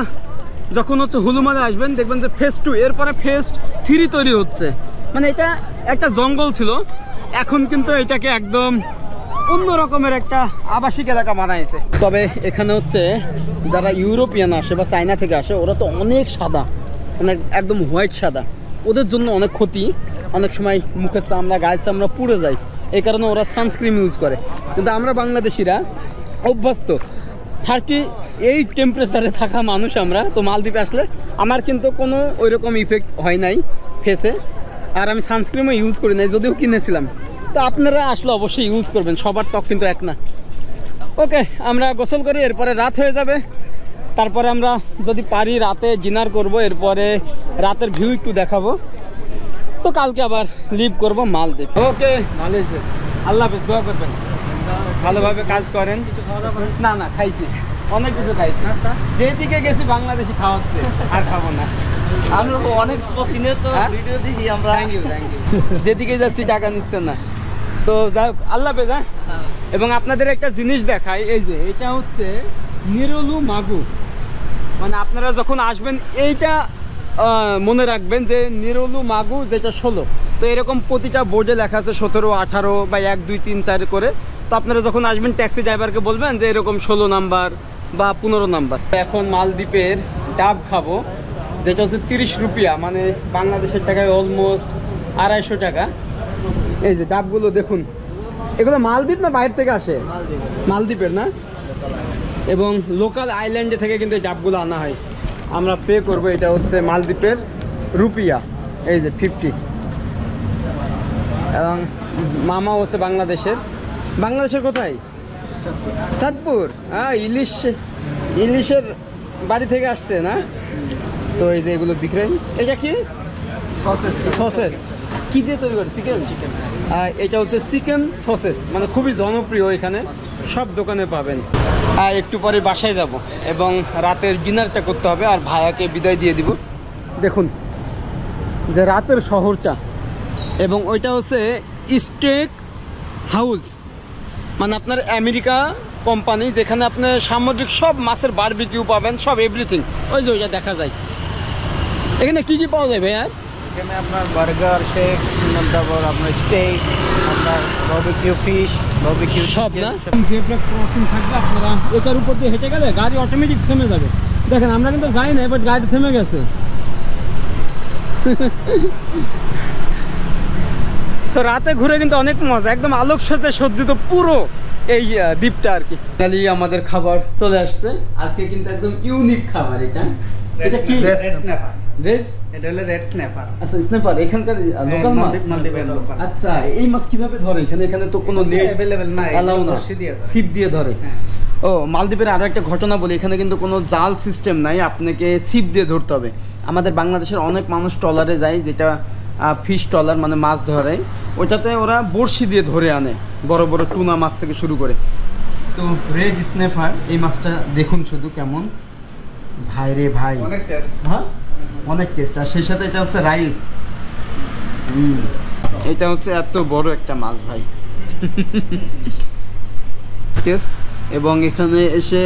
যখন হচ্ছে হুলুমালে আসবেন দেখবেন যে ফেজ 2, এরপরে ফেজ 3 তৈরি হচ্ছে। মানে এটা একটা জঙ্গল ছিল, এখন কিন্তু এটাকে একদম অন্য রকমের একটা আবাসিক এলাকা বানাইছে। তবে এখানে হচ্ছে যারা ইউরোপিয়ান আসে বা চায়না থেকে আসে, ওরা তো অনেক সাদা, মানে একদম হোয়াইট সাদা, ওদের জন্য অনেক ক্ষতি। অনেক সময় মুখের চামড়া, গায়ের চামড়া পুড়ে যায়, এই কারণে ওরা সানস্ক্রিন ইউজ করে। কিন্তু আমরা বাংলাদেশিরা অভ্যস্ত 38 টেম্পারেচারে থাকা মানুষ আমরা। তো মালদ্বীপে আসলে আমার কিন্তু কোনো ওই রকম ইফেক্ট হয় নাই ফেসে, আর আমি সানস্ক্রিনও ইউজ করি নাই, যদিও কিনেছিলাম। তো আপনারা আসলে অবশ্যই ইউজ করবেন, সবার ত্বক কিন্তু এক না। ওকে, আমরা গোসল করি, এরপরে রাত হয়ে যাবে। তারপরে আমরা যদি পারি রাতে ডিনার করব, এরপরে রাতের ভিউ একটু দেখাবো। তো কালকে আবার লিভ করব মালদ্বীপ। ওকে, ভালো হয়েছে, আল্লাহ হাফেজ, দোয়া করবেন, ভালোভাবে কাজ করেন। না না, খাইছি, অনেক কিছু খাইছি। যেদিকে গেছি বাংলাদেশি খাওয়াচ্ছে, আর খাবো না। আমরা অনেক প্রতিনিয়ত ভিডিও দেখি আমরা। Thank you. যেদিকে যাচ্ছি টাকা নিচ্ছেন না, তো যাই হোক, আল্লাহ হাফেজ। এবং আপনাদের একটা জিনিস দেখাই, এই যে এটা হচ্ছে নিরলু মাগু। মানে আপনারা যখন আসবেন এইটা মনে রাখবেন যে নিরলু মাগু যেটা 16। তো এরকম প্রতিটা বোর্ডে লেখা আছে 17, 18 বা 1, 2, 3, 4 করে। তো আপনারা যখন আসবেন ট্যাক্সি ড্রাইভারকে বলবেন যে এরকম 16 নাম্বার বা 15 নাম্বার। এখন মালদ্বীপের ডাব খাবো, যেটা হচ্ছে 30 রুপিয়া, মানে বাংলাদেশের টাকায় অলমোস্ট 250 টাকা। এই যে ডাবগুলো দেখুন, এগুলো মালদ্বীপ না বাইরে থেকে আসে? মালদ্বীপের না, এবং লোকাল আইল্যান্ডে থেকে কিন্তু এই ডাবগুলো আনা হয়। আমরা পে করব, এটা হচ্ছে মালদ্বীপের রুপিয়া, এই যে 50। এবং মামা হচ্ছে বাংলাদেশের কোথায়? চাঁদপুর। ইলিশের বাড়ি থেকে আসছে না? তো এই যে এগুলো বিক্রয়। এটা কি সসেস কি দিয়ে তৈরি করে? চিকেন। এটা হচ্ছে চিকেন সসেস, মানে খুবই জনপ্রিয়, এখানে সব দোকানে পাবেন। একটু পরে বাসায় যাব এবং রাতের ডিনারটা করতে হবে, আর ভাইয়াকে বিদায় দিয়ে দিব। দেখুন যে রাতের শহরটা, এবং ওইটা হচ্ছে স্টেক হাউস, মানে আপনার আমেরিকা কোম্পানি, যেখানে আপনার সামুদ্রিক সব মাছের বারবিকিউ পাবেন, সব এভরিথিং। ওই যে ওইটা দেখা যায়। এখানে কি কি পাওয়া যায় ভাইয়া? এখানে আপনার বার্গার, শেক, তারপর আপনার স্টেক, আপনার বারবিকিউ ফিশ, বারবিকিউ সব না। জেব্রা ক্রসিং থাকবে, আপনারা এটার উপর দিয়ে হেঁটে গেলে গাড়ি অটোমেটিক থেমে যাবে। দেখেন আমরা কিন্তু যাই না, বাট গাড়ি থেমে গেছে। তো রাতে ঘুরে কিন্তু অনেক মজা, একদম আলোকসজ্জায় সজ্জিত পুরো এই দ্বীপটা আর কি। তাহলে আমাদের খাবার চলে আসছে আজকে, কিন্তু একদম ইউনিক খাবার। এটা কি? এটা হলো রেড স্ন্যাপার। আচ্ছা, স্ন্যাপার এখানকার লোকাল মাছ। আচ্ছা, এই মাছ কিভাবে ধরে এখানে তো কোনো নেট अवेलेबल না, অ্যালাউ না, ছিপ দিয়ে ধরে। ও, মালদ্বীপের আরো একটা ঘটনা বলি, এখানে কিন্তু কোনো জাল সিস্টেম নাই, আপনাকে ছিপ দিয়ে ধরতে হবে। আমাদের বাংলাদেশের অনেক মানুষ ট্রলারে যায়, যেটা ফিশ ট্রলার, মানে মাছ ধরে, ওইটাতে ওরা বড়শি দিয়ে ধরে আনে, বড় বড় টুনা মাছ থেকে শুরু করে। তো রেড স্ন্যাপার এই মাছটা দেখুন শুধু কেমন, ভাই রে ভাই, অনেক টেস্ট। হ্যাঁ, অনেক টেস্ট। আর সেই সাথে এটা হচ্ছে রাইস। এটা হচ্ছে এত বড় একটা মাছ ভাই, টেস্ট। এবং এখানে এসে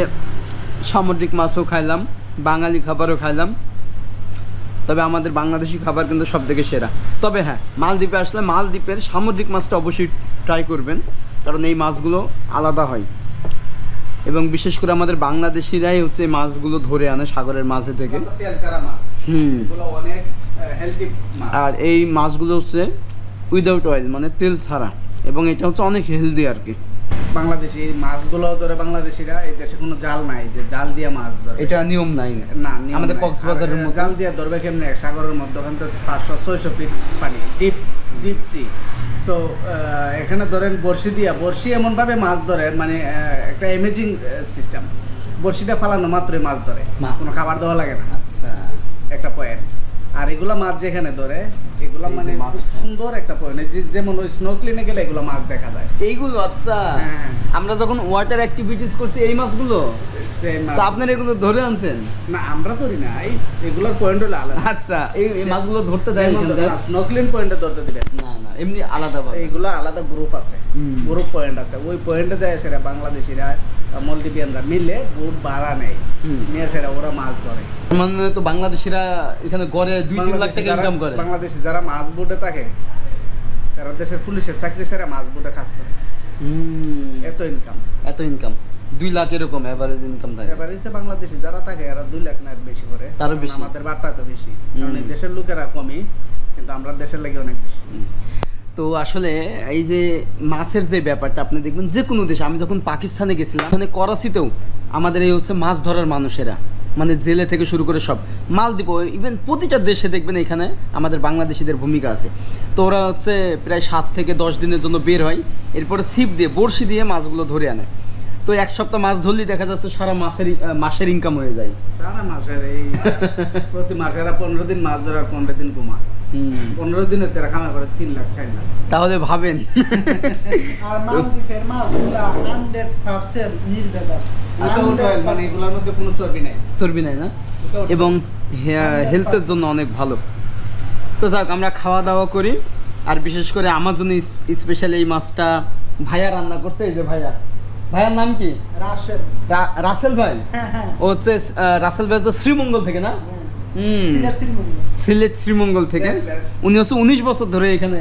সামুদ্রিক মাছও খাইলাম, বাঙালি খাবারও খাইলাম। তবে আমাদের বাংলাদেশি খাবার কিন্তু সব থেকে সেরা। তবে হ্যাঁ, মালদ্বীপে আসলে মালদ্বীপের সামুদ্রিক মাছটা অবশ্যই ট্রাই করবেন, কারণ এই মাছগুলো আলাদা হয়, এবং বিশেষ করে আমাদের বাংলাদেশিরাই হচ্ছে মাছগুলো ধরে আনে সাগরের মাঝে থেকে। আর এই মাছগুলো হচ্ছে উইদাউট অয়েল, মানে তেল ছাড়া, এবং এটা হচ্ছে অনেক হেলদি আর কি। বাংলাদেশি এই মাছগুলো ধরে বাংলাদেশিরা, এই দেশে কোনো জাল নাই যে জাল দিয়ে মাছ ধরে, এটা নিয়ম নাই না। আমাদের কক্সবাজারের মতো জাল দিয়ে ধরবে কেমনে? সাগরের মধ্যে ওখানে তো 500-600 ফিট পানি, ডিপ সি। সো এখানে ধরেন বড়শি এমনভাবে মাছ ধরে, মানে একটা অ্যামেজিং সিস্টেম। বড়শিটা ফালানো মাত্রই মাছ ধরে, কোনো খাবার দেওয়া লাগে না। আচ্ছা, একটা পয়েন্ট। আর এগুলা মাছ যেখানে ধরে এগুলা এই যে মানে মাছ, খুব সুন্দর একটা পয়েন্ট, যেমন ওই স্নোকলিনে গেলে এগুলা মাছ দেখা যায়। এইগুলো আচ্ছা, হ্যাঁ। আমরা যখন ওয়াটার অ্যাক্টিভিটিস করছি এই মাছগুলো, Same মাছ। তো আপনারা এগুলো ধরে আনছেন? না আমরা ধরি না, এগুলার পয়েন্ট হলো আলাদা। আচ্ছা, এই মাছগুলো ধরতে দেয় এখানকার? স্নোকলিন পয়েন্টে ধরতে দিবেন না না, এমনি আলাদা এইগুলো আলাদা গ্রুপ আছে, গ্রুপ পয়েন্ট আছে, ওই পয়েন্টে যায় সেটা বাংলাদেশিরা মলদ্বীপিয়ানরা মিলে বোট ভাড়া নেয়, নিয়ে সেটা ওরা মাছ ধরে। মানে তো বাংলাদেশিরা এখানে গড়ে 2-3 লাখ টাকা ইনকাম করে। বাংলাদেশি যারা মাছ বোটে থাকে তারা দেশের পুলিশের চাকরি ছেড়ে মাছ বোটে কাজ করে, এত ইনকাম। এত ইনকাম 2 লাখ এরকম এভারেজ ইনকাম থাকে। এবার এসে বাংলাদেশি যারা থাকে এরা 2 লাখ না এর বেশি করে, তারও কারণ বেশি। আমাদের বার্তা তো বেশি, কারণ এই দেশের লোকেরা কমই, কিন্তু আমরা দেশের লাগে অনেক বেশি। তো আসলে এই যে মাছের যে ব্যাপারটা আপনি দেখবেন যে কোনো দেশে, আমি যখন পাকিস্তানে গেছিলাম ওখানে করাচিতেও আমাদের এই হচ্ছে মাছ ধরার মানুষেরা, মানে জেলে থেকে শুরু করে সব, মালদ্বীপ, ইভেন প্রতিটা দেশে দেখবেন এখানে আমাদের বাংলাদেশিদের ভূমিকা আছে। তো ওরা হচ্ছে প্রায় 7 থেকে 10 দিনের জন্য বের হয়, এরপরে ছিপ দিয়ে বড়শি দিয়ে মাছগুলো ধরে আনে। তো 1 সপ্তাহ মাছ ধরলেই দেখা যাচ্ছে সারা মাসের ইনকাম হয়ে যায়। সারা মাসের এই প্রতি মাসে এরা 15 দিন মাছ ধরার 15 দিন ঘুমা, 15 দিনের তেরা কামা করে 3 লাখ 4 লাখ। তাহলে ভাবেন। আর মালদ্বীপের মাছগুলা 100% নির্ভেজাল, মানে এগুলোর মধ্যে কোনো চর্বি নাই। চর্বি নাই না, এবং হেলথের জন্য অনেক ভালো। তো যাক, আমরা খাওয়া দাওয়া করি, আর বিশেষ করে আমার জন্য স্পেশালি এই মাছটা ভাইয়া রান্না করছে। এই যে ভাইয়ার নাম কি? রাশেদ। রাসেল ভাই। হ্যাঁ। ও হচ্ছে রাসেল ভাই হচ্ছে শ্রীমঙ্গল থেকে না? সিলেট শ্রীমঙ্গল। সিলেট শ্রীমঙ্গল থেকে। উনি হচ্ছে 19 বছর ধরে এখানে।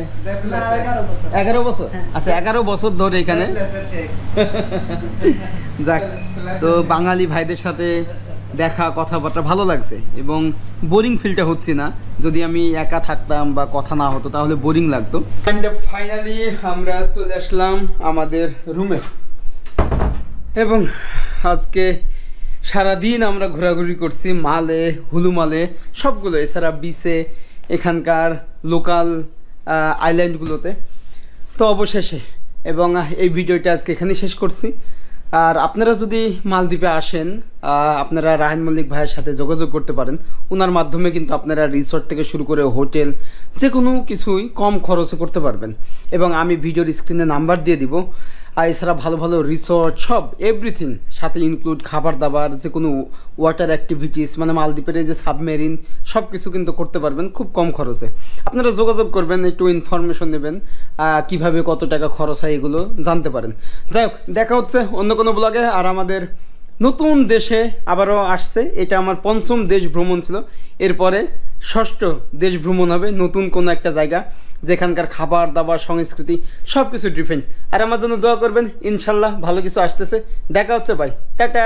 11 বছর? আচ্ছা, 11 বছর ধরে এখানে। যাক, তো বাঙালি ভাইদের সাথে দেখা, কথাবার্তা ভালো লাগছে, এবং বোরিং ফিলটা হচ্ছে না। যদি আমি একা থাকতাম বা কথা না হতো তাহলে বোরিং লাগতো। অ্যান্ড ফাইনালি আমরা চলে আসলাম আমাদের রুমে, এবং আজকে সারাদিন আমরা ঘোরাঘুরি করছি মালে, হুলুমালে, সবগুলো, এছাড়া বিচে, এখানকার লোকাল আইল্যান্ডগুলোতে। তো অবশেষে, এবং এই ভিডিওটা আজকে এখানেই শেষ করছি। আর আপনারা যদি মালদ্বীপে আসেন, আপনারা রাহান মল্লিক ভাইয়ের সাথে যোগাযোগ করতে পারেন। ওনার মাধ্যমে কিন্তু আপনারা রিসর্ট থেকে শুরু করে হোটেল, যে কোনো কিছুই কম খরচে করতে পারবেন, এবং আমি ভিডিওর স্ক্রিনে নাম্বার দিয়ে দিব। আর এছাড়া ভালো ভালো রিসর্ট, সব এভরিথিং সাথে ইনক্লুড খাবার দাবার, যে কোনো ওয়াটার অ্যাক্টিভিটিস, মানে মালদ্বীপের এই যে সাবমেরিন, সব কিছু কিন্তু করতে পারবেন খুব কম খরচে। আপনারা যোগাযোগ করবেন, একটু ইনফরমেশন নেবেন, কিভাবে কত টাকা খরচ হয় এগুলো জানতে পারেন। যাই হোক, দেখা হচ্ছে অন্য কোনো ব্লগে। আর আমাদের নতুন দেশে আবারও আসছে, এটা আমার 5ম দেশ ভ্রমণ ছিল, এরপরে 6ষ্ঠ দেশ ভ্রমণ হবে, নতুন কোনো একটা জায়গা যেখানকার খাবার দাবার, সংস্কৃতি সব কিছু ডিফারেন্ট। আর আমার জন্য দোয়া করবেন, ইনশাল্লাহ ভালো কিছু আসতেছে। দেখা হচ্ছে, বাই, টাটা।